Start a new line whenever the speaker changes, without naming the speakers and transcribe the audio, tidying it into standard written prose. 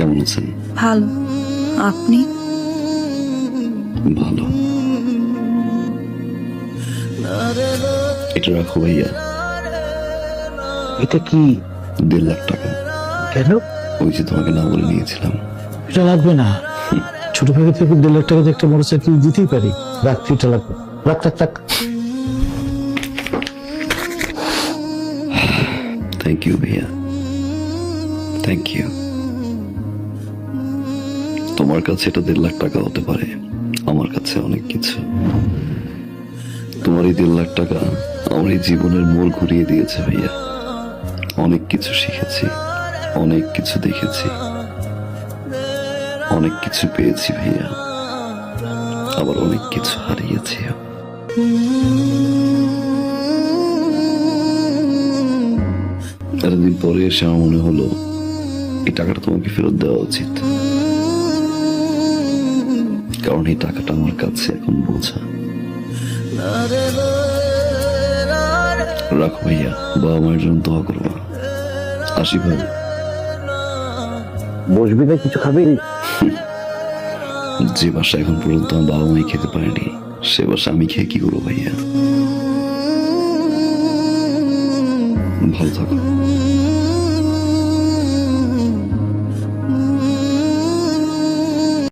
কেমন আছেন?
ভালো। আপনি?
ভালো। এটা রাখো ভাইয়া।
এটা কি?
1.5 লাখ টাকা।
কেন?
ওই যে তোমাকে না বলে নিয়েছিলাম।
এটা লাগবে না। ছোট ভাই থেকে 1.5 লাখ টাকা দিয়ে একটা মোটরসাইকেল দিতেই পারি। রাখ, এটা লাগবে। রাখ রাখ রাখ।
থ্যাংক ইউ ভাইয়া, থ্যাংক ইউ। তোমার কাছে এটা 1.5 লাখ টাকা হতে পারে, আমার কাছে অনেক কিছু। তোমার এই 1.5 লাখ টাকা আমার এই জীবনের মোড় ঘুরিয়ে দিয়েছে ভাইয়া। অনেক কিছু শিখেছি, অনেক কিছু দেখেছি, অনেক কিছু পেয়েছি ভাইয়া, আবার অনেক কিছু হারিয়েছি। এতদিন পরে এসে আমার মনে হলো এই টাকাটা তোমাকে ফেরত দেওয়া উচিত, কারণ এই টাকাটা আমার কাছে এখন বোঝা। রাখো ভাইয়া, বাবা মায়ের জন্য দোয়া করবা। আসি ভাই।
বসবি না, কিছু খাবি?
যে বাসা এখন পর্যন্ত আমার বাবা মাই খেতে পারেনি, সে বাসা আমি খেয়ে কি করবো ভাইয়া? ভালো থাকো।